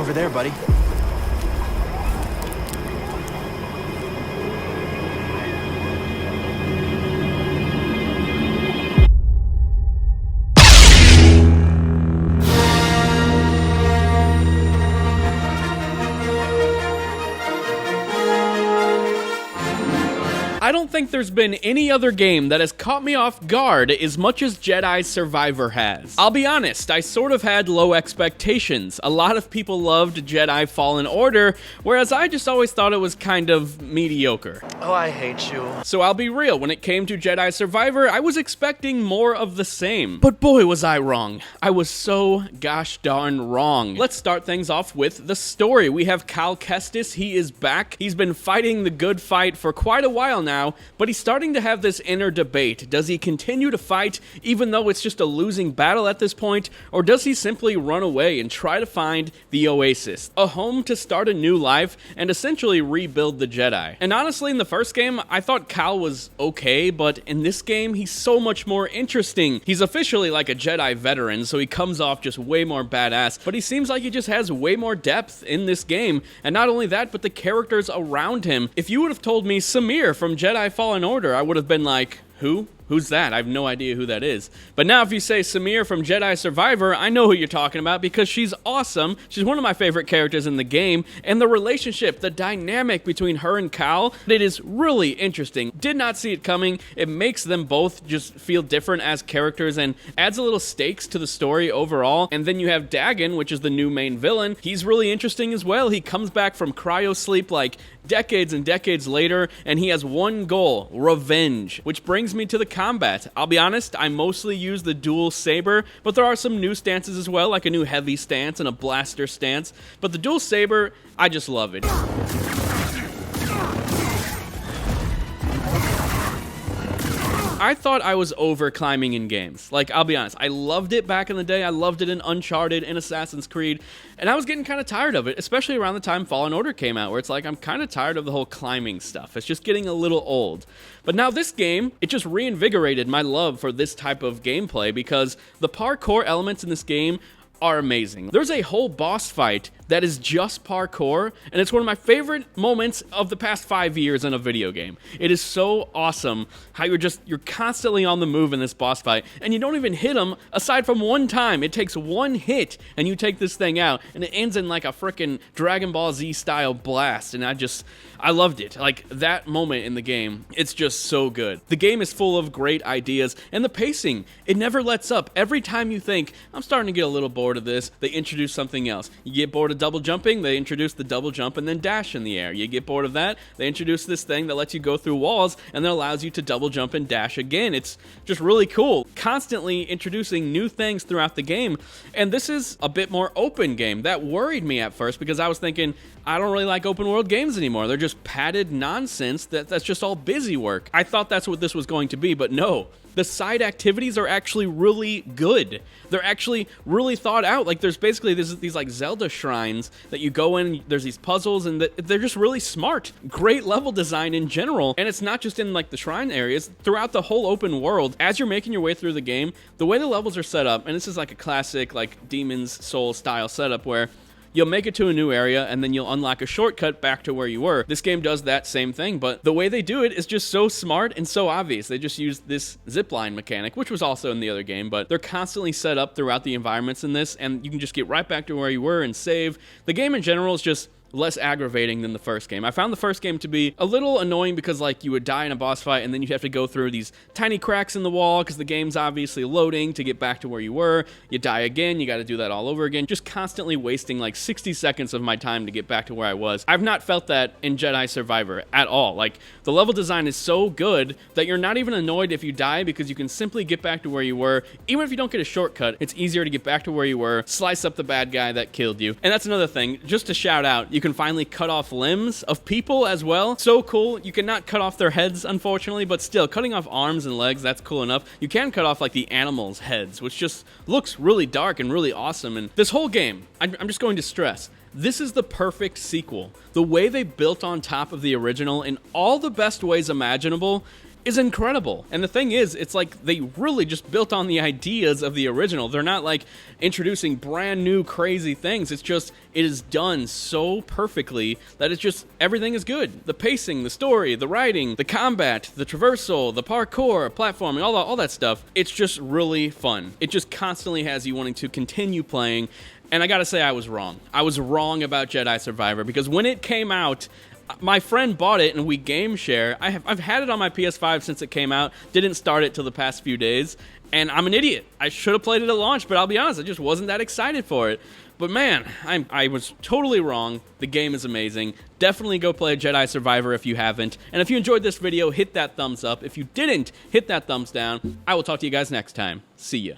Over there, buddy. I don't think there's been any other game that has caught me off guard as much as Jedi Survivor has. I'll be honest, I sort of had low expectations. A lot of people loved Jedi Fallen Order, whereas I just always thought it was kind of mediocre. Oh, I hate you. So I'll be real, when it came to Jedi Survivor, I was expecting more of the same. But boy, was I wrong. I was so gosh darn wrong. Let's start things off with the story. We have Cal Kestis, he is back. He's been fighting the good fight for quite a while now, but he's starting to have this inner debate. Does he continue to fight even though it's just a losing battle at this point, or does he simply run away and try to find the Oasis, a home to start a new life and essentially rebuild the Jedi? And honestly, in the first game, I thought Cal was okay, but in this game, he's so much more interesting. He's officially like a Jedi veteran, so he comes off just way more badass, but he seems like he just has way more depth in this game. And not only that, but the characters around him. If you would have told me Samir from Jedi Fallen Order, I would have been like, who? Who's that? I have no idea who that is. But now if you say Samir from Jedi Survivor, I know who you're talking about because she's awesome. She's one of my favorite characters in the game, and the relationship, the dynamic between her and Cal, it is really interesting. Did not see it coming. It makes them both just feel different as characters and adds a little stakes to the story overall. And then you have Dagon, which is the new main villain. He's really interesting as well. He comes back from cryo sleep like decades and decades later, and he has one goal: revenge. Which brings me to the combat. I'll be honest, I mostly use the dual saber, but there are some new stances as well, like a new heavy stance and a blaster stance. But the dual saber, I just love it. I thought I was over climbing in games. Like, I'll be honest, I loved it back in the day. I loved it in Uncharted, in Assassin's Creed, and I was getting kind of tired of it, especially around the time Fallen Order came out, where it's like, I'm kind of tired of the whole climbing stuff. It's just getting a little old. But now this game, it just reinvigorated my love for this type of gameplay because the parkour elements in this game are amazing. There's a whole boss fight that is just parkour, and it's one of my favorite moments of the past 5 years in a video game. It is so awesome how you're constantly on the move in this boss fight, and you don't even hit him aside from one time. It takes one hit, and you take this thing out, and it ends in like a freaking Dragon Ball Z style blast, and I loved it. Like, that moment in the game, it's just so good. The game is full of great ideas, and the pacing, it never lets up. Every time you think, I'm starting to get a little bored of this, they introduce something else. You get bored of double jumping, they introduce the double jump and then dash in the air. You get bored of that, they introduce this thing that lets you go through walls and that allows you to double jump and dash again. It's just really cool. Constantly introducing new things throughout the game, and this is a bit more open game. That worried me at first because I was thinking, I don't really like open world games anymore. They're just padded nonsense that's just all busy work. I thought that's what this was going to be, but no. The side activities are actually really good. They're actually really thought out. Like, there's basically these like Zelda shrines that you go in, there's these puzzles, and they're just really smart. Great level design in general. And it's not just in like the shrine areas. Throughout the whole open world, as you're making your way through the game, the way the levels are set up, and this is like a classic like Demon's Souls style setup where you'll make it to a new area, and then you'll unlock a shortcut back to where you were. This game does that same thing, but the way they do it is just so smart and so obvious. They just use this zipline mechanic, which was also in the other game, but they're constantly set up throughout the environments in this, and you can just get right back to where you were and save. The game in general is just less aggravating than the first game. I found the first game to be a little annoying because like you would die in a boss fight and then you'd have to go through these tiny cracks in the wall because the game's obviously loading to get back to where you were. You die again, you got to do that all over again. Just constantly wasting like 60 seconds of my time to get back to where I was. I've not felt that in Jedi Survivor at all. Like, the level design is so good that you're not even annoyed if you die because you can simply get back to where you were. Even if you don't get a shortcut, it's easier to get back to where you were, slice up the bad guy that killed you. And that's another thing, just to shout out, you can finally cut off limbs of people as well. So cool. You cannot cut off their heads, unfortunately, but still, cutting off arms and legs, that's cool enough. You can cut off like the animals' heads, which just looks really dark and really awesome. And this whole game, I'm just going to stress, this is the perfect sequel. The way they built on top of the original in all the best ways imaginable, is incredible. And the thing is, it's like they really just built on the ideas of the original. They're not like introducing brand new crazy things. It's just, it is done so perfectly that it's just, everything is good. The pacing, the story, the writing, the combat, the traversal, the parkour, platforming, all that stuff. It's just really fun. It just constantly has you wanting to continue playing. And I gotta say, I was wrong. I was wrong about Jedi Survivor, because when it came out, my friend bought it and we game share. I've had it on my PS5 since it came out. Didn't start it till the past few days. And I'm an idiot. I should have played it at launch, but I'll be honest, I just wasn't that excited for it. But man, I was totally wrong. The game is amazing. Definitely go play Jedi Survivor if you haven't. And if you enjoyed this video, hit that thumbs up. If you didn't, hit that thumbs down. I will talk to you guys next time. See ya.